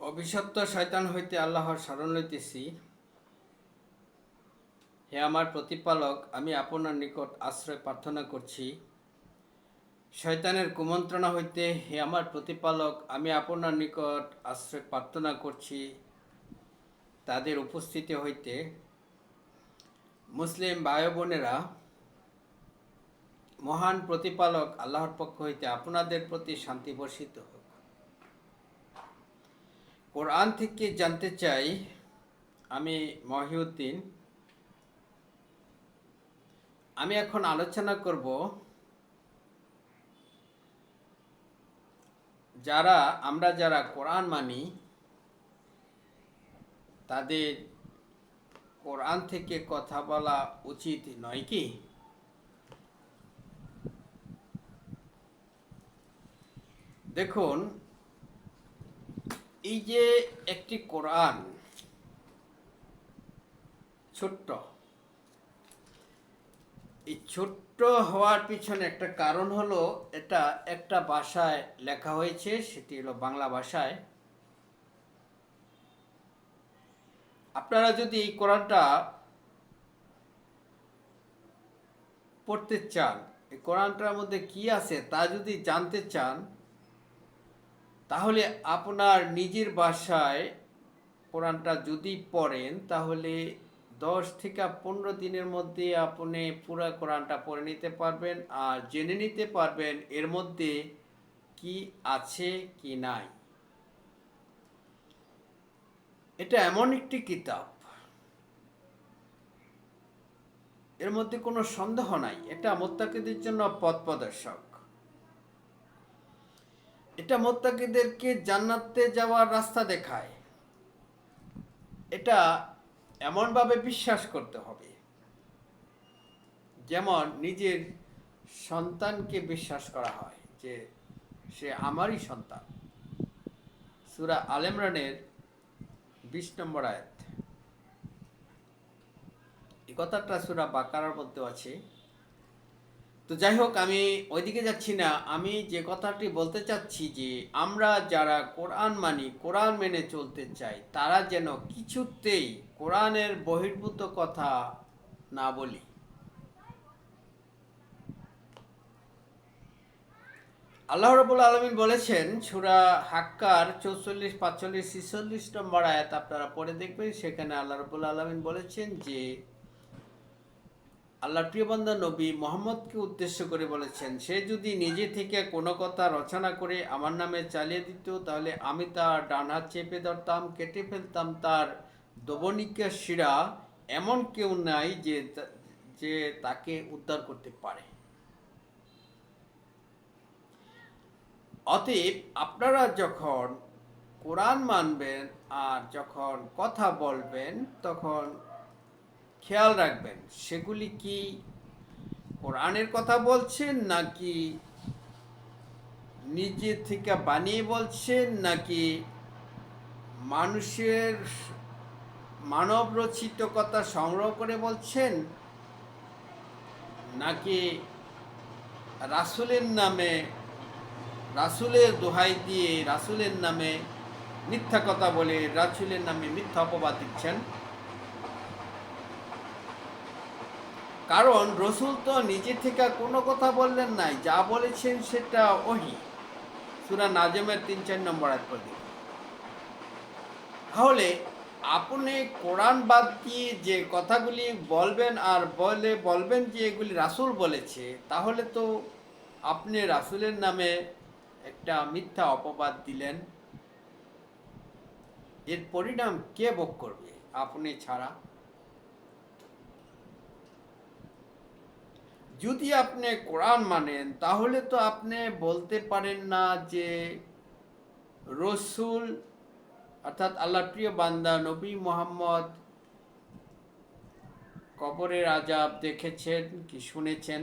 অভিশপ্ত শয়তান হইতে আল্লাহর শরণ লইতেছি। হে আমার প্রতিপালক, আমি আপনার নিকট আশ্রয় প্রার্থনা করছি শয়তানের কুমন্ত্রণা হইতে। হে আমার প্রতিপালক, আমি আপনার নিকট আশ্রয় প্রার্থনা করছি তাদের উপস্থিতি হইতে। মুসলিম ভাই বোনেরা, মহান প্রতিপালক আল্লাহর পক্ষ হইতে আপনাদের প্রতি শান্তি বর্ষিত হোক। কোরআন থেকে জানতে চাই, আমি মহিউদ্দিন। আমি এখন আলোচনা করব আমরা যারা কোরআন মানি তাদের কোরআন থেকে কথা বলা উচিত নয় কি? দেখুন, এই যে একটি কোরআন ছোট্ট, এই ছোট্ট হওয়ার পিছনে একটা কারণ হলো, এটা একটা ভাষায় লেখা হয়েছে, সেটি হলো বাংলা ভাষায়। আপনারা যদি এই কোরআনটা পড়তে চান, এই কোরআনটার মধ্যে কি আছে তা যদি জানতে চান, তাহলে আপনার নিজের ভাষায় কোরআনটা যদি পড়েন, তাহলে 10 থেকে 15 দিনের মধ্যে আপনি পুরো কোরআনটা পড়ে নিতে পারবেন আর জেনে নিতে পারবেন এর মধ্যে কি আছে কি নাই। এটা এমন একটি কিতাব, এর মধ্যে কোনো সন্দেহ নাই, এটা মুত্তাকিদের জন্য পথ প্রদর্শক। এটা মুত্তাকিদেরকে জান্নাতে যাওয়ার রাস্তা দেখায়। এটা এমনভাবে বিশ্বাস করতে হবে যেমন নিজের সন্তানকে বিশ্বাস করা হয় যে সে আমারই সন্তান। সূরা আল ইমরানের 20 নম্বর আয়াত। এই কথাটা সূরা বাকারার মধ্যে আছে। তো যাই হোক, আমি ওইদিকে যাচ্ছি না। আমি যে কথাটি বলতে চাচ্ছি যে আমরা যারা কোরআন মানি, কোরআন মেনে চলতে চাই, তারা যেন কিছুতেই কোরআনের বহির্ভূত কথা না বলি। আল্লাহ রাব্বুল আলামিন বলেছেন সূরা হাক্কার 44, 45, 46 নম্বর আয়াত, আপনারা পড়ে দেখবেন। সেখানে আল্লাহ রাব্বুল আলামিন বলেছেন যে আল্লাহর প্রিয় বান্দা নবী মুহাম্মদকে উদ্দেশ্য করে বলেছেন, সে যদি নিজে থেকে কোনো কথা রচনা করে আমার নামে চালিয়ে দিত, তাহলে আমি তার ডান হাত চেপে ধরতাম, কেটে ফেলতাম তার দবনিকা শিরা। এমন কেউ নাই যে তাকে উদ্ধার করতে পারে। অতএব আপনারা যখন কোরআন মানবেন আর যখন কথা বলবেন, তখন খেয়াল রাখবেন সেগুলি কি কোরআনের কথা বলছেন, নাকি নিজে থেকে বানিয়ে বলছেন, নাকি মানুষের মানব রচিত কথা সংগ্রহ করে বলছেন, নাকি রাসূলের নামে, রাসূলের দোহাই দিয়ে রাসূলের নামে মিথ্যা কথা বলে রাসূলের নামে মিথ্যা অপবাদ দিচ্ছেন। কারণ রসুল তো নিজে থেকে কোনো কথা বললেন নাই, যা বলেছেন সেটা ওহী। সূরা নাজমের 3-4 নম্বর আয়াত পড়ে। তাহলে আপনি কোরআন বাদ দিয়ে যে কথাগুলি বলবেন আর বলবেন যে এগুলি রাসূল বলেছে, তাহলে তো আপনি রাসূলের নামে একটা মিথ্যা অপবাদ দিলেন। এর পরিণাম কে ভোগ করবে? আপনি ছাড়া। যদি আপনি কোরআন মানেন, তাহলে তো আপনি বলতে পারেন না যে রসুল অর্থাৎ আল্লাহর প্রিয় বান্দা নবী মুহাম্মদ কবরের আযাব দেখেছেন কি শুনেছেন।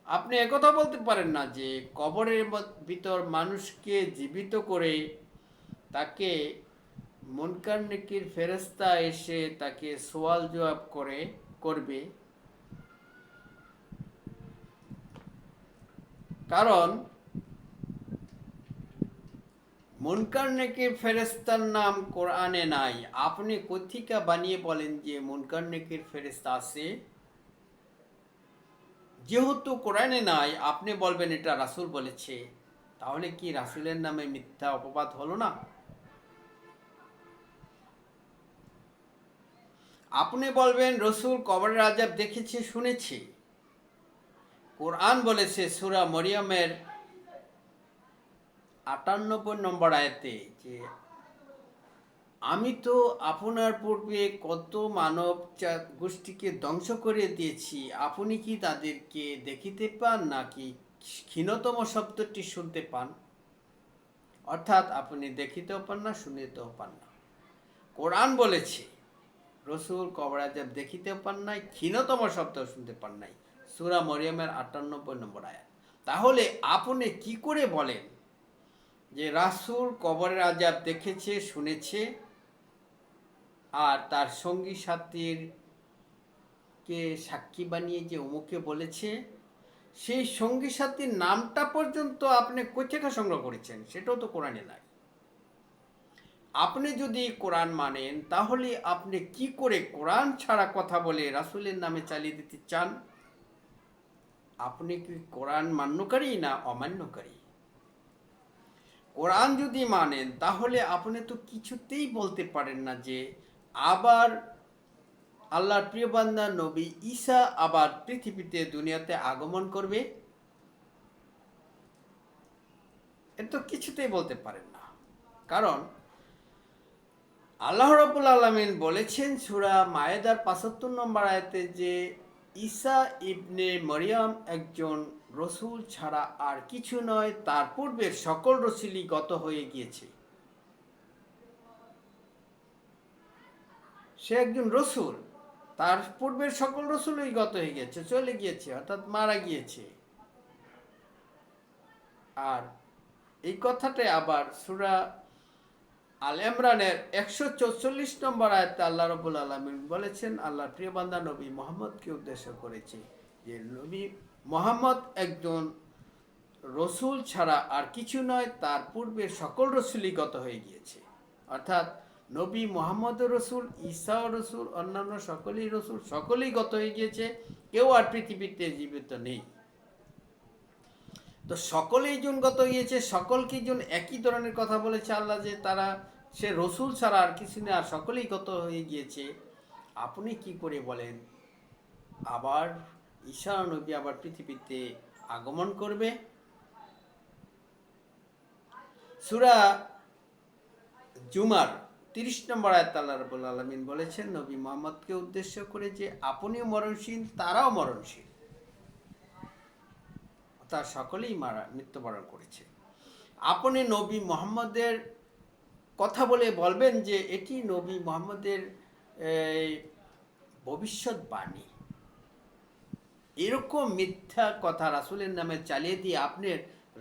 আপনি একথা বলতে পারেন না যে কবরের ভিতর মানুষকে জীবিত করে তাকে মুনকার নেকির ফেরেশতা এসে তাকে সওয়াল জবাব করবে। কারণ মুনকার নেকির ফেরেশতার নাম কোরআনে নাই, আপনি কোথিকা বানিয়ে বলেন যে মুনকার নেকির ফেরেশতা আছে? যেহেতু কোরআনে নাই, আপনি বলবেন এটা রাসূল বলেছে, তাহলে কি রাসূলের নামে মিথ্যা অপবাদ হলো না? আপনি বলবেন রসুল কবরের আযাব দেখেছে শুনেছে, কোরআন বলেছে সূরা মরিয়মের ৯৮ নম্বর আয়াতে যে আমি তো আপনার পূর্বে কত মানব গোষ্ঠীকে ধ্বংস করে দিয়েছি, আপনি কি তাদেরকে দেখিতে পান নাকি ক্ষীণতম শব্দটি শুনতে পান? অর্থাৎ আপনি দেখিতেও পান না, শুনিতেও পান না। কোরআন বলেছে রসুল কবর আযাব দেখিতেও পান নাই, ক্ষীণতম শব্দ শুনতে পান নাই, সূরা মরিয়মের ৯৮ নম্বর আয়াত। তাহলে আপনি কি করে বলেন যে রাসূল কবরের আযাব দেখেছে শুনেছে আর তার সঙ্গী সাথীর কে সাক্ষী বানিয়ে যে অমুকে বলেছে, সেই সঙ্গী সাথীর নামটা পর্যন্ত আপনি কোথেকে সংগ্রহ করেছেন সেটাও তো কোরআনে নাই। আপনি যদি কোরআন মানেন তাহলে আপনি কি করে কোরআন ছাড়া কথা বলে রাসূলের নামে চালিয়ে দিতে চান? আপনি কি কোরআন মান্যকারী না অমান্যকারী? কোরআন যদি মানেন তাহলে আপনি তো কিছুতেই বলতে পারেন না যে আবার আল্লাহর প্রিয় বান্দা নবী ঈসা আবার পৃথিবীতে দুনিয়াতে আগমন করবে। এটা তো কিছুতেই বলতে পারেন না। কারণ আল্লাহ রাব্বুল আলামিন বলেছেন সূরা মায়েদার ৭৫ নম্বর আয়াতে যে ঈসা ইবনে মরিয়ম একজন রসূল ছাড়া আর কিছু নয়, তার পূর্বের সকল রসূলই গত হয়ে গিয়েছে। সে একজন রসূল, তার পূর্বের সকল রসূলই গত হয়ে গেছে, চলে গিয়েছে, অর্থাৎ মারা গিয়েছে। আর এই কথাটাই আবার সূরা আল ইমরানের ১৪৪ নম্বর আয়াতে আল্লাহ রাব্বুল আলামিন বলেছেন আল্লাহর প্রিয় বান্দা নবী মুহাম্মদকে উদ্দেশ্য করেছে যে নবী মুহাম্মদ একজন রসূল ছাড়া আর কিছু নয়, তার পূর্বের সকল রসূলই গত হয়ে গিয়েছে। অর্থাৎ নবী মুহাম্মদও রসূল, ঈসাও রসূল, অন্যান্য সকলেই রসূল, সকলেই গত হয়ে গিয়েছে, কেউ আর পৃথিবীতে জীবিত নেই। তো সকলেই জন গত গিয়েছে, সকলকে জন একই ধরনের কথা বলেছে আল্লাহ যে তারা সে রসুল ছাড়া আর কিছু নেই, আর সকলেই গত হয়ে গিয়েছে। আপনি কি করে বলেন আবার ঈসা নবী আবার পৃথিবীতে আগমন করবে? সূরা জুমার ৩০ নম্বর আয়াতে আল্লাহ রাব্বুল আলামিন বলেছেন নবী মুহাম্মদকে উদ্দেশ্য করে যে আপনিও মরণশীল, তারাও মরণশীল, তার সকলেই মৃত্যুবরণ করেছে। আপনি নবী মুহাম্মদের কথা বলে বলবেন যে এটি নবী মুহাম্মদের ভবিষ্যৎবাণী, এরকম মিথ্যা কথা রাসূলের নামে চালিয়ে দিয়ে আপনি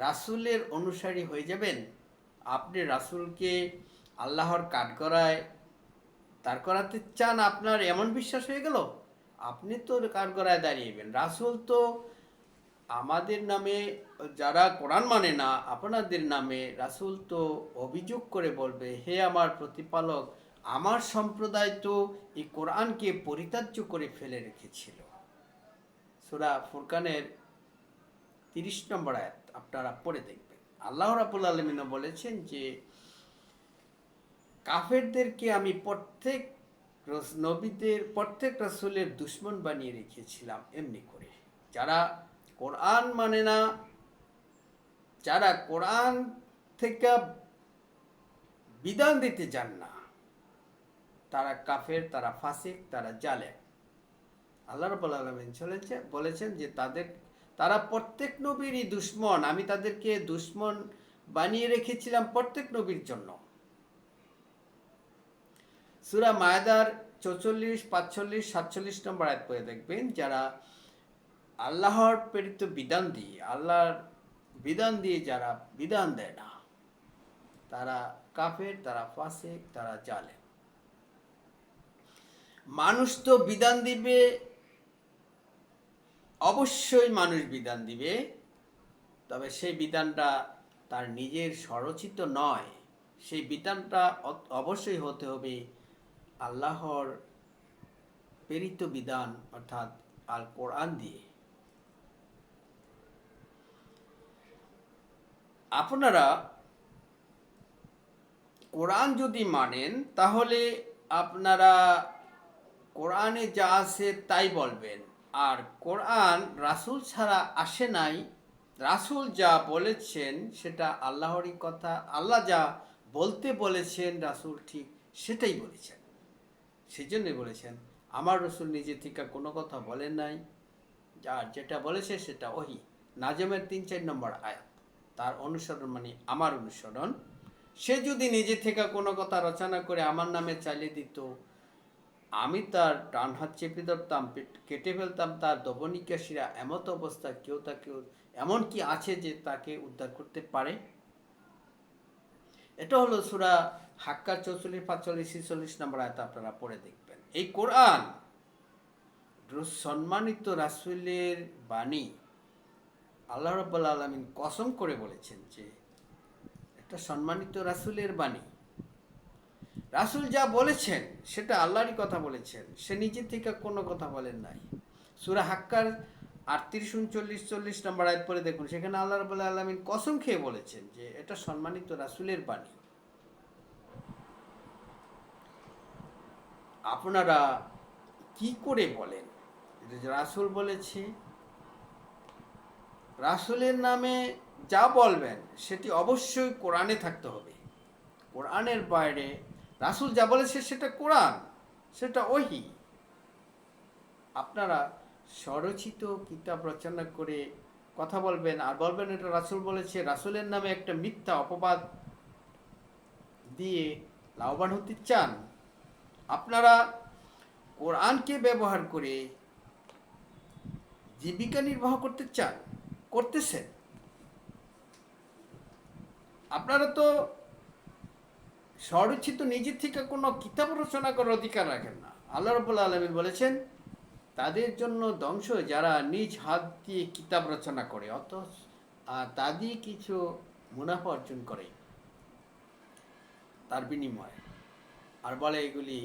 রাসূলের অনুসারী হয়ে যাবেন? আপনি রাসূলকে আল্লাহর কাঠগড়ায় দাঁড় করাতে চান? আপনার এমন বিশ্বাস হয়ে গেল আপনি তো কাঠগড়ায় দাঁড়িয়েবেন। রাসূল তো আমাদের নামে, যারা কোরআন মানে না আপনাদের নামে, রাসূল তো অভিযোগ করে বলবে হে আমার প্রতিপালক, আমার সম্প্রদায় তো এই কোরআনকে পরিত্যাজ্য করে ফেলে রেখেছিল। সূরা ফুরকানের ৩০ নম্বর আয়াত আপনারা পড়ে দেখবেন। আল্লাহ রাব্বুল আলামিন বলেছেন যে কাফেরদেরকে আমি প্রত্যেক নবীদের, প্রত্যেক রাসূলের দুশমন বানিয়ে রেখেছিলাম এমনি করে। যারা কোরআন মানে না, যারা কোরআন থেকে বিধান দিতে চান না, তারা কাফের, তারা ফাসিক, তারা জালেম। আল্লাহ রাব্বুল আলামিন বলেছেন যে তারা প্রত্যেক নবীরই দুশমন, আমি তাদেরকে দুশমন বানিয়ে রেখেছিলাম প্রত্যেক নবীর জন্য। সূরা মায়েদার ৪৪, ৪৫, ৪৭ নম্বর আয়াত পড়ে দেখবেন যারা আল্লাহর প্রেরিত বিধান দিয়ে, আল্লাহর বিধান দিয়ে যারা বিধান দেয় না, তারা কাফের, তারা ফাসিক, তারা জালেম। মানুষ তো বিধান দিবে, অবশ্যই মানুষ বিধান দিবে, তবে সেই বিধানটা তার নিজের স্বরচিত নয়, সেই বিধানটা অবশ্যই হতে হবে আল্লাহর প্রেরিত বিধান, অর্থাৎ আল কোরআন দিয়ে। আপনারা কোরআন যদি মানেন তাহলে আপনারা কোরআনে যা আছে তাই বলবেন। আর কোরআন রাসূল ছাড়া আসে নাই, রাসূল যা বলেছেন সেটা আল্লাহরই কথা। আল্লাহ যা বলতে বলেছেন রাসূল ঠিক সেটাই বলেছেন। সেজন্যই বলেছেন আমার রসুল নিজে থেকে কোনো কথা বলেন নাই, আর যেটা বলেছে সেটা ওহী। নাজমের 3-4 নম্বর আয়াত। তার অনুসরণ মানে আমার অনুসরণ। সে যদি নিজে থেকে কোনো কথা রচনা করে আমার নামে চালিয়ে দিত, আমি তার ডান হাত চেপে ধরতাম, কেটে ফেলতাম তার দবনিকা শিরা। এমত অবস্থা কেউ তাকে, এমন কি আছে যে তাকে উদ্ধার করতে পারে? এটা হলো সূরা হাক্কা 44, 45, 46 নম্বর আয়াত, আপনারা পড়ে দেখবেন। এই কোরআন সম্মানিত রাসূলের বাণী। আল্লাহ রাব্বুল আলামিন কসম করে বলেছেন যে এটা সম্মানিত রাসূলের বাণী। রাসূল যা বলেছেন সেটা আল্লাহরই কথা বলেছেন, সে নিজে থেকে কোনো কথা বলেন নাই। সূরা হাক্কার 38, 39, 40 নম্বর আয়াত পড়ে দেখুন, সেখানে আল্লাহ রাব্বুল আলামিন কসম খেয়ে বলেছেন যে এটা সম্মানিত রাসূলের বাণী। আপনারা কি করে বলেন রাসূল বলেছে? রাসূলের নামে যা বলবেন সেটি অবশ্যই কোরআনে থাকতে হবে। কোরআনের বাইরে রাসূল যা বলেছে সেটা কোরআন, সেটা ওহী। আপনারা স্বরচিত কিতাব রচনা করে কথা বলবেন আর বলবেন এটা রাসূল বলেছে, রাসূলের নামে একটা মিথ্যা অপবাদ দিয়ে লাভবান হতে চান? আপনারা কোরআনকে ব্যবহার করে জীবিকা নির্বাহ করতে চান, করতেছেন। আপনারা তো স্বরচিত নিজের থেকে কোনো কিতাব রচনা করার অধিকার রাখেন না। আল্লাহ রাব্বুল আলামিন বলেছেন তাদের জন্য ধ্বংস যারা নিজ হাত দিয়ে কিতাব রচনা করে, অথচ তা দিয়ে কিছু মুনাফা অর্জন করে তার বিনিময়ে, আর বলে এগুলি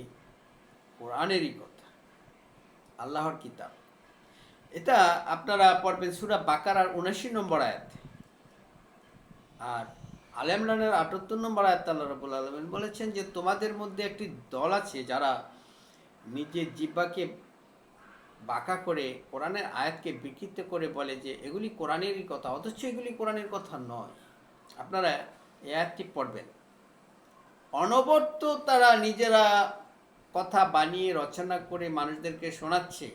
কোরআনেরই কথা, আল্লাহর কিতাব। এটা আপনারা পড়বেন সূরা বাকারার 79 নম্বর আয়াত আর আলে ইমরানের 78 নম্বর আয়াত। আল্লাহ রাব্বুল আলামিন বলেছেন যে তোমাদের মধ্যে একটি দল আছে যারা নিজের জিহ্বাকে বাঁকা করে কোরআনের আয়াতকে বিকৃত করে বলে যে এগুলি কোরআনেরই কথা, অথচ এগুলি কোরআনের কথা নয়। আপনারা এই আয়াতটি পড়বেন। অনবরত তারা নিজেরা কথা বানিয়ে রচনা করে মানুষদেরকে শোনাচ্ছে,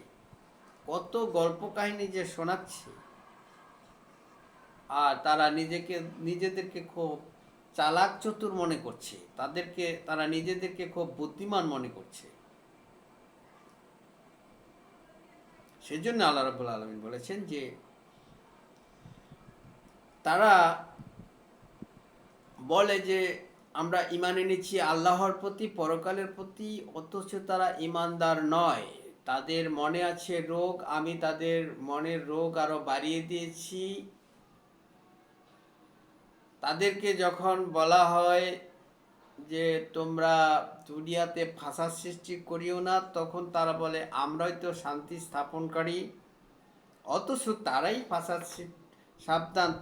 কত গল্প কাহিনী যে শোনাচ্ছে। আর তারা নিজেদেরকে খুব চালাক চতুর মনে করছে, তারা নিজেদেরকে খুব বুদ্ধিমান মনে করছে। সেজন্য আল্লাহ রাব্বুল আলামিন বলেছেন যে তারা বলে যে আমরা ঈমান এনেছি আল্লাহর প্রতি, পরকালের প্রতি, অথচ তারা ঈমানদার নয়। তাদের মনে আছে রোগ, আমি তাদের মনের রোগ আরো বাড়িয়ে দিয়েছি। তাদেরকে যখন বলা হয় যে তোমরা দুনিয়াতে ফাসাদ সৃষ্টি করিও না, তখন তারা বলে আমরাই তো শান্তি স্থাপনকারী। অথচ তারাই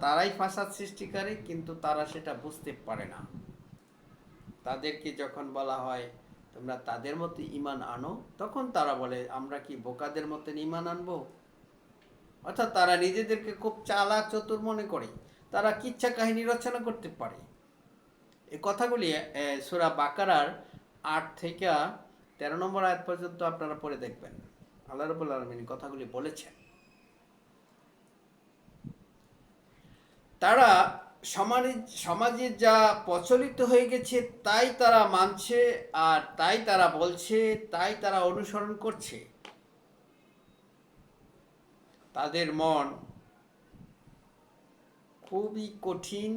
তারাই ফাসাদ সৃষ্টিকারী, কিন্তু তারা সেটা বুঝতে পারে না। তাদেরকে যখন বলা হয় তোমরা তাদের মতো ঈমান আনো, তখন তারা বলে আমরা কি বোকাদের মতো ঈমান আনবো? অর্থাৎ তারা নিজেদেরকে খুব চালাক চতুর মনে করে, তারা কিচ্ছা কাহিনী রচনা করতে পারে। এই কথাগুলি সূরা বাকারার 8 থেকে 13 নম্বর আয়াত পর্যন্ত আপনারা পড়ে দেখবেন। আল্লাহ রাব্বুল আলামিন কথাগুলি বলেছেন। তারা সমাজে যা প্রচলিত হয়ে গেছে তাই তারা মানছে, আর তাই তারা বলছে, তাই তারা অনুসরণ করছে। তাদের মন খুবই কঠিন,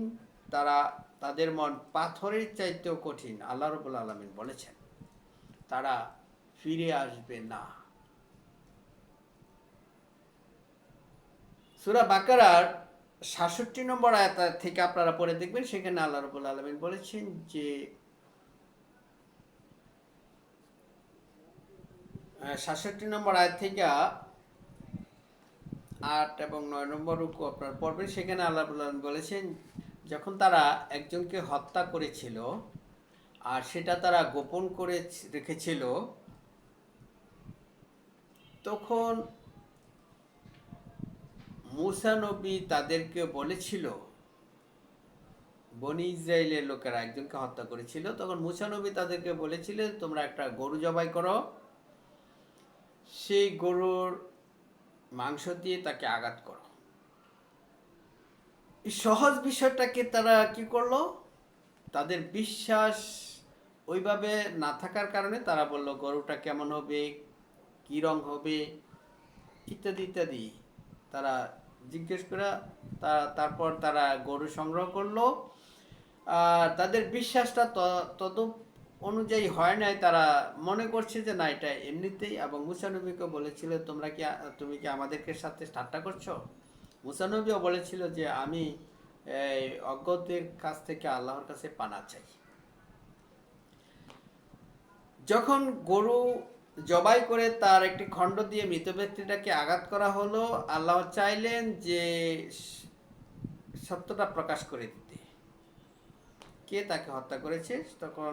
তাদের মন পাথরের চাইতেও কঠিন। আল্লাহ রাব্বুল আলামিন বলেছেন তারা ফিরে আসবে না। সূরা বাকারার ৬৭ নম্বর আয়াত থেকে আপনারা পড়ে দেখবেন, সেখানে আল্লাহ রাব্বুল আলামিন বলেছেন যে ৬৭ নম্বর আয়াত থেকে ৮ এবং ৯ নম্বর রুকু আপনারা পড়বেন। সেখানে আল্লাহ রাব্বুল আলামিন বলেছেন, যখন তারা একজনকে হত্যা করেছিল আর সেটা তারা গোপন করে রেখেছিল, তখন মূসা নবী তাদেরকে বলেছিল, বনি ইসরায়েলের লোকেরা একজনকে হত্যা করেছিল, তখন মূসা নবী তাদেরকে বলেছিল, তোমরা একটা গরু জবাই করো, সেই গরুর মাংস দিয়ে তাকে আঘাত করো। এই সহজ বিষয়টাকে তারা কি করলো, তাদের বিশ্বাস ওইভাবে না থাকার কারণে তারা বলল গরুটা কেমন হবে, কী রং হবে, ইত্যাদি ইত্যাদি তারা জিজ্ঞেস করে তারপর তারা গরু সংগ্রহ করলো। আর তাদের বিশ্বাসটা তদ অনুযায়ী হয় নাই, তারা মনে করছে যে না এটা এমনিতেই। এবং মুসা নবীকে বলেছিল, তুমি কি আমাদেরকে সাথে ঠাট্টা করছো? মুসা নবীও বলেছিল যে আমি এই অজ্ঞদের কাছ থেকে আল্লাহর কাছে পানা চাই। যখন গরু জবাই করে তার একটি খণ্ড দিয়ে মৃত ব্যক্তিটাকে আঘাত করা হলো, আল্লাহ চাইলেন যে সত্যটা প্রকাশ করে দিতে, কে তাকে হত্যা করেছে। তখন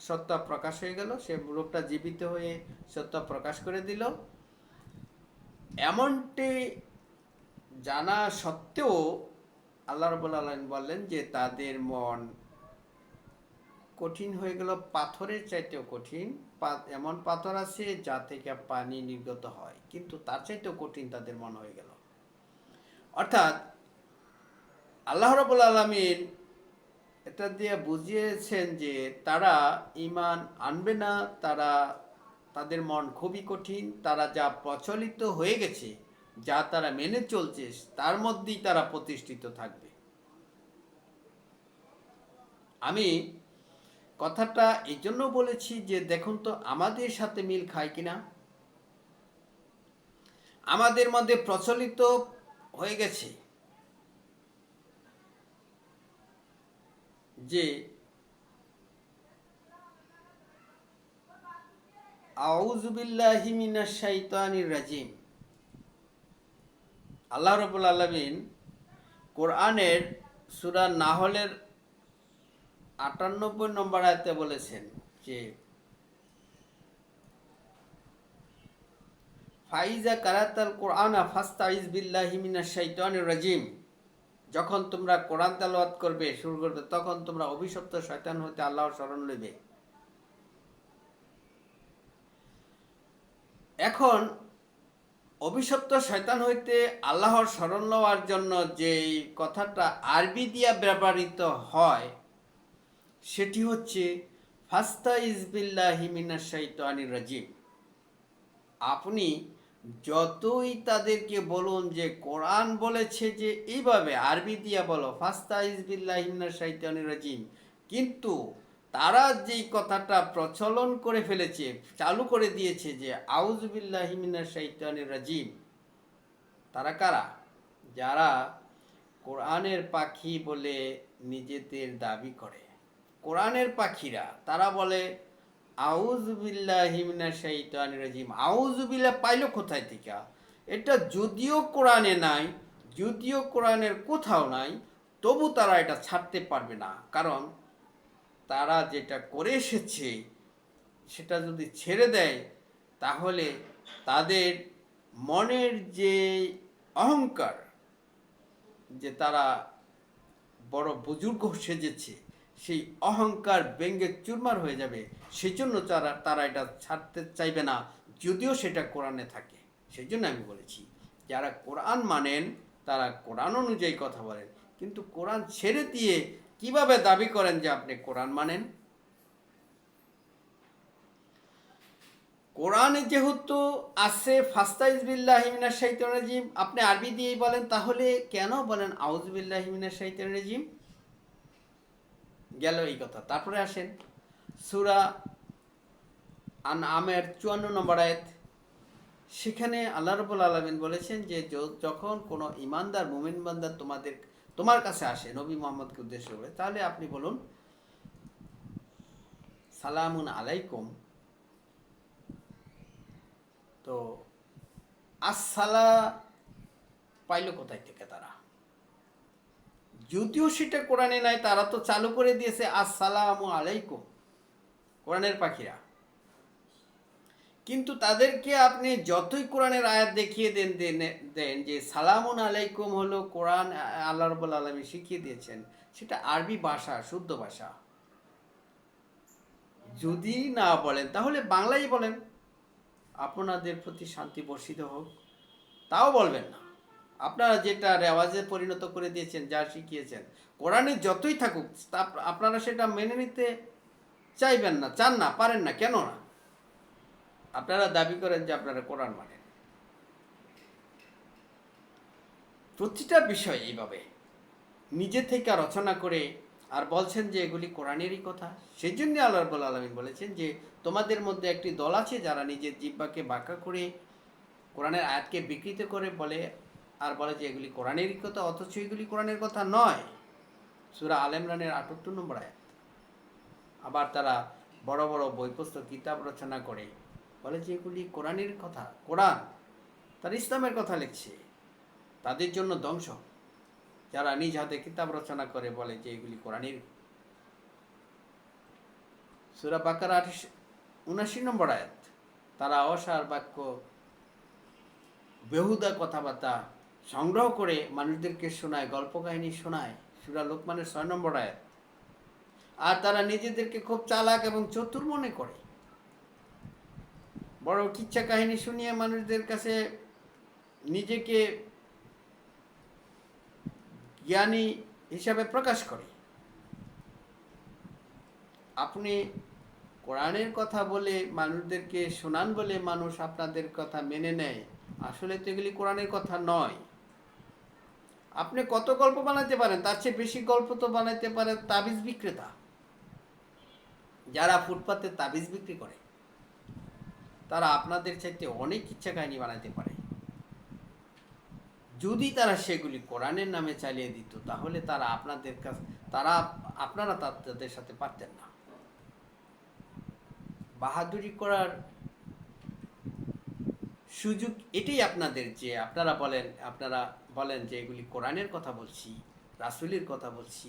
সত্য প্রকাশ হয়ে গেল, সে লোকটা জীবিত হয়ে সত্য প্রকাশ করে দিল। এমনটি জানা সত্ত্বেও আল্লাহ রাব্বুল আলামিন বললেন যে তাদের মন কঠিন হয়ে গেল, পাথরের চাইতেও কঠিন। এমন পাথর আছে যা থেকে পানি নির্গত হয়, কিন্তু তার চাইতেও কঠিন তাদের মন হয়ে গেল। অর্থাৎ আল্লাহ রাব্বুল আলামিন এটা দিয়ে বুঝিয়েছেন যে তারা ঈমান আনবে না, তাদের মন খুবই কঠিন, তারা যা প্রচলিত হয়ে গেছে, যা তারা মেনে চলছে, তার মধ্যেই তারা প্রতিষ্ঠিত থাকবে। আমি কথাটা এই জন্য বলেছি যে দেখুন তো আমাদের সাথে মিল খায় কিনা। আমাদের মধ্যে প্রচলিত হয়ে গেছে যে আউযু বিল্লাহি মিনাশ শাইতানির রাজিম। আল্লাহ রাব্বুল আলামিন কোরআনের সূরা নাহলের ৯৮ নম্বর আয়াতে বলেছেন যে ফাইজা কারাতাল কোরআনা ফাস্তাইজ বিল্লাহি মিনাশ শাইতানির রাজিম। যখন তোমরা কোরআন তেলাওয়াত করবে, শুরু করবে, তখন তোমরা অভিশপ্ত শয়তান হতে আল্লাহর শরণ লইবে। এখন অভিশপ্ত শয়তান হইতে আল্লাহর শরণ লওয়ার জন্য যেই কথাটা আরবি দিয়া ব্যবহৃত হয় সেটি হচ্ছে ফাস্তাইজ বিল্লাহি মিনাশ শাইতানির রাজিম। আপনি যতই তাদেরকে বলুন যে কোরআন বলেছে যে এইভাবে আরবি দিয়া বলো ফাস্তাইজ বিল্লাহি মিনাশ শাইতানির রাজিম, কিন্তু তারা যেই কথাটা প্রচলন করে ফেলেছে, চালু করে দিয়েছে যে আউযু বিল্লাহি মিনাশ শাইতানির রাজিম, তারা কারা? যারা কোরআনের পাখি বলে নিজেদের দাবি করে। কোরআনের পাখিরা তারা বলে আউযু বিল্লাহি মিনাশ শাইতানির রাজিম। আউযু বিল্লাহ পাইলো কোথায় থেকে? এটা যদিও কোরআনে নাই, যদিও কোরআনের কোথাও নাই, তবু তারা এটা ছাড়তে পারবে না। কারণ তারা যেটা করে এসেছে সেটা যদি ছেড়ে দেয়, তাহলে তাদের মনের যে অহংকার, যে তারা বড় বুজুর্গ সেজেছে, সেই অহংকার ব্যঙ্গে চুরমার হয়ে যাবে। সেই জন্য তারা এটা ছাড়তে চাইবে না, যদিও সেটা কোরআনে থাকে। সেই জন্য আমি বলেছি, যারা কোরআন মানেন তারা কোরআন অনুযায়ী কথা বলেন, কিন্তু কোরআন ছেড়ে দিয়ে কিভাবে দাবি করেন যে আপনি কোরআন মানেন? কোরআনে যেহেতু আছে ফাস্তাইজ বিল্লাহি মিনাশ শাইতানির রাজিম, আপনি আরবি দিয়েই বলেন, তাহলে কেন বলেন আউযু বিল্লাহি মিনাশ শাইতানির রাজিম? গেল এই কথা। তারপরে আসেন সূরা আনআমের ৫৪ নম্বর আয়াত। সেখানে আল্লাহ রাব্বুল আলামিন বলেছেন যে যখন কোনো ঈমানদার মুমিন বান্দা তোমাদের তোমার কাছে আসে নবী মোহাম্মদকে উদ্দেশ্য করে, তাহলে আপনি বলুন সালামুন আলাইকুম। তো আসসালা পাইল কোথায় থেকে তারা? যদিও সেটা কোরআনে নাই, তারা তো চালু করে দিয়েছে আসসালামু আলাইকুম, কোরআনের পাখিরা। কিন্তু তাদেরকে আপনি যতই কোরআনের আয়াত দেখিয়ে দেন যে সালামুন আলাইকুম হলো কোরআন, আল্লাহ রাব্বুল আলামিন শিখিয়ে দিয়েছেন, সেটা আরবি ভাষা, শুদ্ধ ভাষা। যদি না বলেন তাহলে বাংলায় বলেন, আপনাদের প্রতি শান্তি বর্ষিত হোক, তাও বলবেন না। আপনারা যেটা রেওয়াজে পরিণত করে দিয়েছেন, যা শিখিয়েছেন, কোরআনে যতই থাকুক আপনারা সেটা মেনে নিতে চাইবেন না, চান না, পারেন না। কেন না? আপনারা দাবি করেন যে আপনারা কোরআন মানেন। প্রতিটা বিষয় এইভাবে নিজে থেকে রচনা করে আর বলছেন যে এগুলি কোরআনেরই কথা। সেই জন্য আল্লাহ রাব্বুল আলামিন বলেছেন যে তোমাদের মধ্যে একটি দল আছে যারা নিজের জিহ্বাকে বাঁকা করে কোরআনের আয়াতকে বিকৃত করে বলে, আর বলে যে এগুলি কোরআনেরই কথা, অথচ এগুলি কোরআনের কথা নয়। সূরা আল ইমরানের ৭৮ নম্বর আয়াত। আবার তারা বড় বড় বই পুস্তক কিতাব রচনা করে বলে যে এগুলি কোরআনের কথা, কোরআন তার ইসলামের কথা লিখছে। তাদের জন্য ধ্বংস, যারা নিজ হাতে কিতাব রচনা করে বলে যে এগুলি কোরআনের। সূরা বাকারা ৭৯ নম্বর আয়াত। তারা অসার বাক্য, বেহুদা কথাবার্তা সংগ্রহ করে মানুষদেরকে শোনায়, গল্প কাহিনী শোনায়। সূরা লোকমানের ৬ নম্বর আয়াত। আর তারা নিজেদেরকে খুব চালাক এবং চতুর মনে করে, বড় কিচ্ছা কাহিনী শুনিয়ে মানুষদের কাছে নিজেকে জ্ঞানী হিসাবে প্রকাশ করে। আপনি কোরআনের কথা বলে মানুষদেরকে শোনান বলে মানুষ আপনাদের কথা মেনে নেয়, আসলে তো এগুলি কোরআনের কথা নয়। আপনি কত গল্প বানাতে পারেন, তার চেয়ে বেশি গল্প তো বানাতে পারে তাবিজ বিক্রেতা, যারা ফুটপাতে তাবিজ বিক্রি করে। তারা আপনাদের চাইতে অনেক ইচ্ছা কাহিনী বানাতে পারে। যদি তারা সেগুলি কোরআনের নামে চালিয়ে দিত, তাহলে তারা আপনাদের কাছে, আপনারা তাদের সাথে পারতেন না। বাহাদুরি করার সুযোগ এটাই আপনাদের, যে আপনারা বলেন যে এগুলি কোরআনের কথা বলছি, রাসূলের কথা বলছি,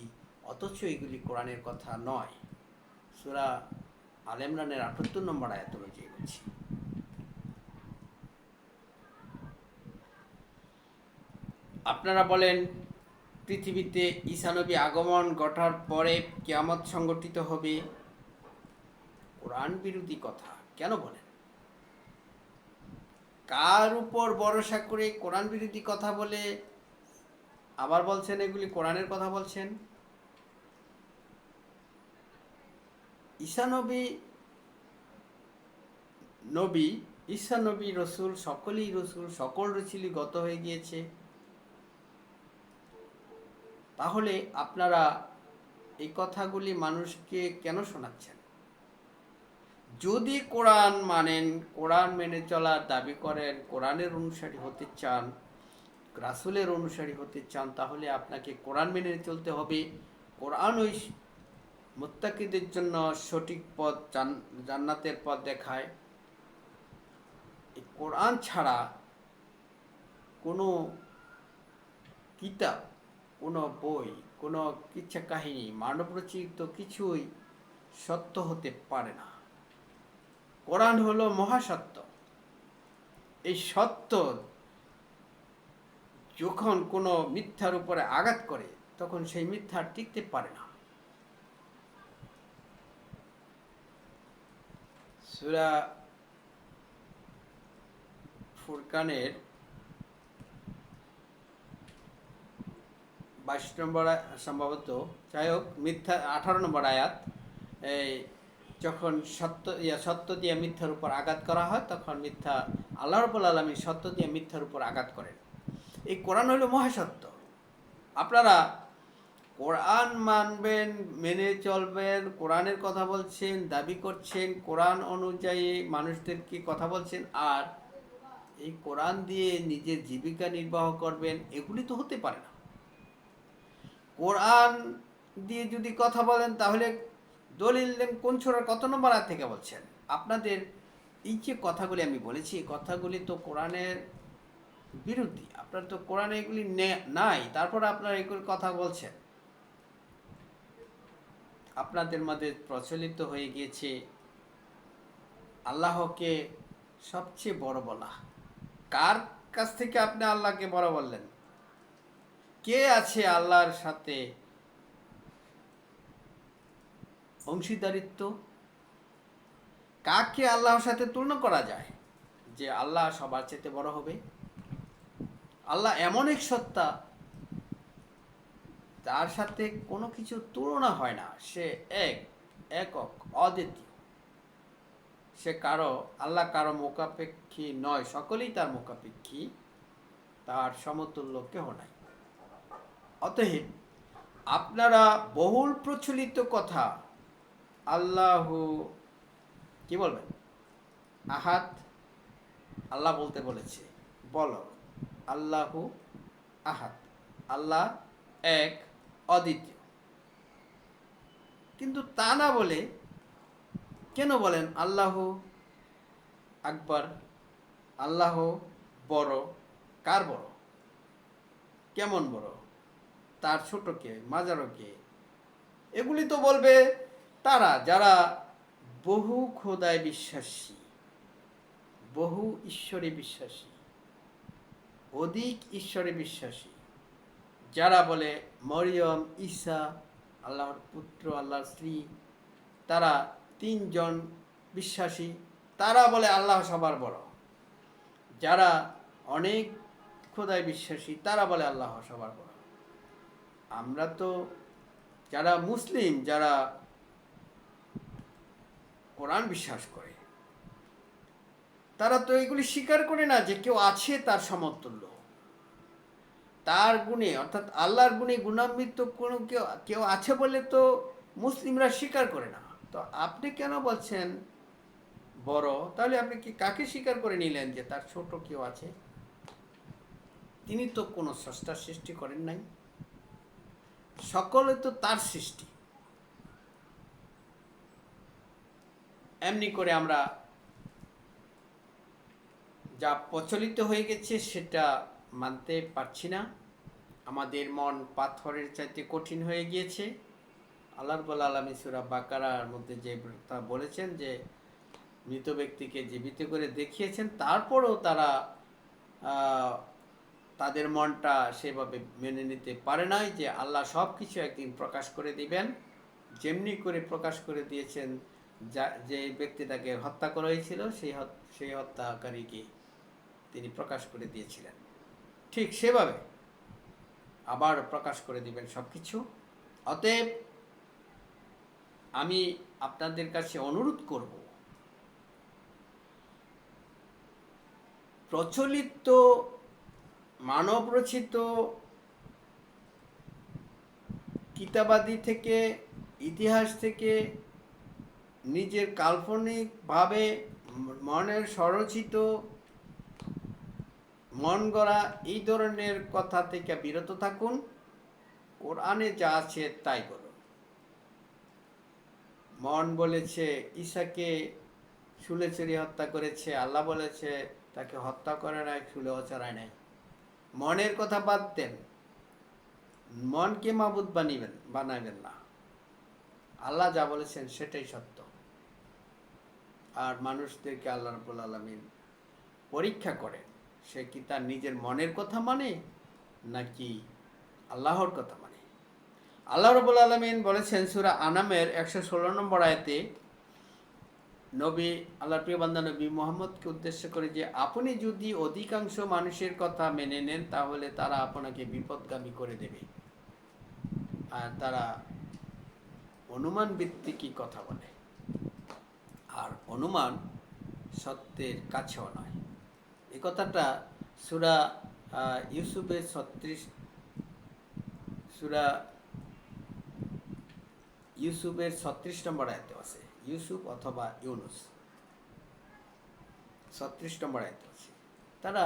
অথচ এগুলি কোরআনের কথা নয়। সূরা আল ইমরানের ৭৮ নম্বর আয়াত অনুযায়ী বলছি। আপনারা বলেন পৃথিবীতে ঈসা নবী আগমন ঘটার পরে কিয়ামত সংগঠিত হবে। কোরআন বিরোধী কথা কেন বলেন? কার উপর ভরসা করে কোরআন বিরোধী কথা বলে আবার বলছেন এগুলি কোরআনের কথা বলছেন? ঈসা নবী রসুল, সকলেই রসুল, সকল রসুলই গত হয়ে গিয়েছে। তাহলে আপনারা এই কথাগুলি মানুষকে কেন শোনাচ্ছেন? যদি কোরআন মানেন, কোরআন মেনে চলার দাবি করেন, কোরআনের অনুসারী হতে চান, রাসূলের অনুসারী হতে চান, তাহলে আপনাকে কোরআন মেনে চলতে হবে। কোরআন ওই মুত্তাকিদের জন্য সঠিক পথ, জান্নাতের পথ দেখায়। এই কোরআন ছাড়া কোনো কিতাব, কোনো বই, কোনো কিচ্ছা কাহিনী, মানবরচিত কিছুই সত্য হতে পারে না। কোরআন হলো মহাসত্য। এই সত্য যখন কোনো মিথ্যার উপরে আঘাত করে, তখন সেই মিথ্যা টিকতে পারে না। সূরা ফুরকানের ২২ নম্বর সম্ভবত, যাই হোক, মিথ্যা ১৮ নম্বর আয়াত। এই যখন সত্য দিয়ে মিথ্যার উপর আঘাত করা হয়, তখন মিথ্যা, আল্লাহ রাব্বুল আলামিন সত্য দিয়ে মিথ্যার উপর আঘাত করেন। এই কোরআন হলো মহাসত্য। আপনারা কোরআন মানবেন, মেনে চলবেন, কোরআনের কথা বলছেন, দাবি করছেন, কোরআন অনুযায়ী মানুষদেরকে কথা বলছেন, আর এই কোরআন দিয়ে নিজের জীবিকা নির্বাহ করবেন, এগুলি তো হতে পারে না। কোরআন দিয়ে যদি কথা বলেন তাহলে দলিল দেন কোন সূরার কত নম্বর আয়াত থেকে বলছেন? আপনাদের এই যে কথাগুলি আমি বলেছি, এই কথাগুলি তো কোরআনের বিরোধী। আপনার তো কোরআনে এগুলি নাই, তারপর আপনারা এগুলি কথা বলছেন। আপনাদের মধ্যে প্রচলিত হয়ে গিয়েছে আল্লাহকে সবচেয়ে বড় বলা। কার কাছ থেকে আপনি আল্লাহকে বড় বললেন? কে আছে আল্লাহর সাথে অংশীদারিত্ব? কাকে আল্লাহর সাথে তুলনা করা যায় যে আল্লাহ সবার চেয়ে বড় হবে? আল্লাহ এমন এক সত্তা, তার সাথে কোনো কিছু তুলনা হয় না। সে একক, অদ্বিতীয়। সে আল্লাহ কারো মুখাপেক্ষী নয়, সকলেই তার মুখাপেক্ষী, তার সমতুল্য কেহ নাই। অতএব আপনারা বহুল প্রচলিত কথা, আল্লাহ কি বলবেন? আহাদ, আল্লাহ বলতে বলেছে, বলো আল্লাহু আহাদ, আল্লাহ এক, অদ্বিতীয়। কিন্তু তা না বলে কেন বলেন আল্লাহ আকবার, আল্লাহ বড়? কার বড়? কেমন বড়? তার ছোট কে, মাঝারো কে? এগুলি তো বলবে তারা যারা বহু খোদায় বিশ্বাসী, বহু ঈশ্বরে বিশ্বাসী, অধিক ঈশ্বরে বিশ্বাসী, যারা বলে মরিয়ম, ঈসা আল্লাহর পুত্র, আল্লাহর স্ত্রী, তারা তিনজন বিশ্বাসী, তারা বলে আল্লাহ সবার বড়। যারা অনেক খোদায় বিশ্বাসী, তারা বলে আল্লাহ সবার বড়। আমরা তো যারা মুসলিম, যারা কোরআন বিশ্বাস করে, তারা তো এগুলি স্বীকার করে না যে কেউ আছে তার সমতুল্য, তার গুণে, অর্থাৎ আল্লাহর গুণে গুণান্বিত কোনো কেউ আছে বলে তো মুসলিমরা স্বীকার করে না। তো আপনি কেন বলছেন বড়? তাহলে আপনি কি কাকে স্বীকার করে নিলেন যে তার ছোট কেউ আছে? তিনি তো কোনো স্রষ্টার সৃষ্টি করেন নাই, সকলে তো তার সৃষ্টি। এমনি করে আমরা যা প্রচলিত হয়ে গেছে সেটা মানতে পারছি না। আমাদের মন পাথরের চাইতে কঠিন হয়ে গিয়েছে। আল্লাহ রাব্বুল আলামিন সূরা বাকারার মধ্যে যে তা বলেছেন যে মৃত ব্যক্তিকে জীবিত করে দেখিয়েছেন, তারপরেও তারা তাদের মনটা সেভাবে মেনে নিতে পারে নাই যে আল্লাহ সব কিছু একদিন প্রকাশ করে দিবেন। যেমনি করে প্রকাশ করে দিয়েছেন, যে ব্যক্তিটাকে হত্যা করা হয়েছিল সেই হত্যাকারীকে তিনি প্রকাশ করে দিয়েছিলেন, ঠিক সেভাবে আবার প্রকাশ করে দিবেন সব কিছু। অতএব আমি আপনাদের কাছে অনুরোধ করব, প্রচলিত মানবরচিত কিতাবাদি থেকে, ইতিহাস থেকে, নিজের কাল্পনিকভাবে মনের স্বরচিত, মন গড়া এই ধরনের কথা থেকে বিরত থাকুন। কোরআনে যা আছে তাই বলুন। মন বলেছে ঈসাকে শুলে চড়িয়ে হত্যা করেছে, আল্লাহ বলেছে তাকে হত্যা করে নাই, শুলেও চড়ায় নাই। মনের কথা বাদ দেন, মনকে মাবুদ বানাবেন না। আল্লাহ যা বলেছেন সেটাই সত্য। আর মানুষদেরকে আল্লাহ রাব্বুল আলামিন পরীক্ষা করেন, সে কি তার নিজের মনের কথা মানে নাকি আল্লাহর কথা মানে। আল্লাহ রাব্বুল আলামিন বলেছেন সূরা আনামের 116 নম্বর আয়াতে, নবী, আল্লাহর প্রিয় বান্দা নবী মুহাম্মদকে উদ্দেশ্য করে, যে আপনি যদি অধিকাংশ মানুষের কথা মেনে নেন তাহলে তারা আপনাকে বিপদগামী করে দেবে, আর তারা অনুমান ভিত্তিক কথা বলে, আর অনুমান সত্যের কাছেও নয়। এই কথাটা সূরা ইউসুফের 36 নম্বর আয়াতে আছে। ইউসুফ অথবা ইউনুস 36 নম্বর আয়াতে আছে। তারা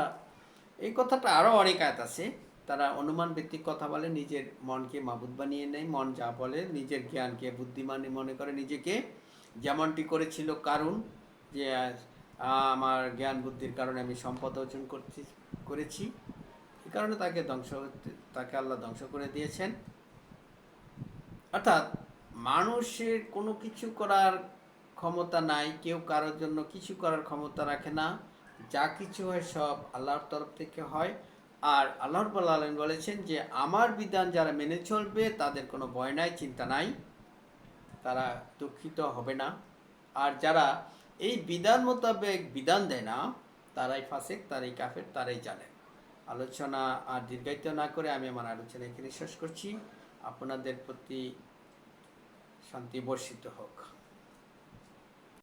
এই কথাটা আরও অনেক আয়াত আছে, তারা অনুমান ভিত্তিক কথা বলে, নিজের মনকে মাবুদ বানিয়ে নেয়, মন যা বলে, নিজের জ্ঞানকে বুদ্ধিমানী মনে করে নিজেকে, যেমনটি করেছিল কারুন, যে আমার জ্ঞান বুদ্ধির কারণে আমি সম্পদ অর্জন করেছি, এই কারণে তাকে আল্লাহ ধ্বংস করে দিয়েছেন। অর্থাৎ মানুষের কোনো কিছু করার ক্ষমতা নাই, কেউ কারোর জন্য কিছু করার ক্ষমতা রাখে না, যা কিছু হয় সব আল্লাহর তরফ থেকে হয়। আর আল্লাহ রাব্বুল আলামিন বলেছেন যে আমার বিধান যারা মেনে চলবে তাদের কোনো ভয় নাই, চিন্তা নাই, তারা দুঃখিত হবে না। আর যারা এই বিধান মোতাবেক বিধান দেয় না, তারাই ফাসিক, তারাই কাফের, তারাই জানে। আলোচনা আর দীর্ঘায়িত না করে আমি আমার আলোচনা এখানে শেষ করছি। আপনাদের প্রতি শান্তি বর্ষিত হোক।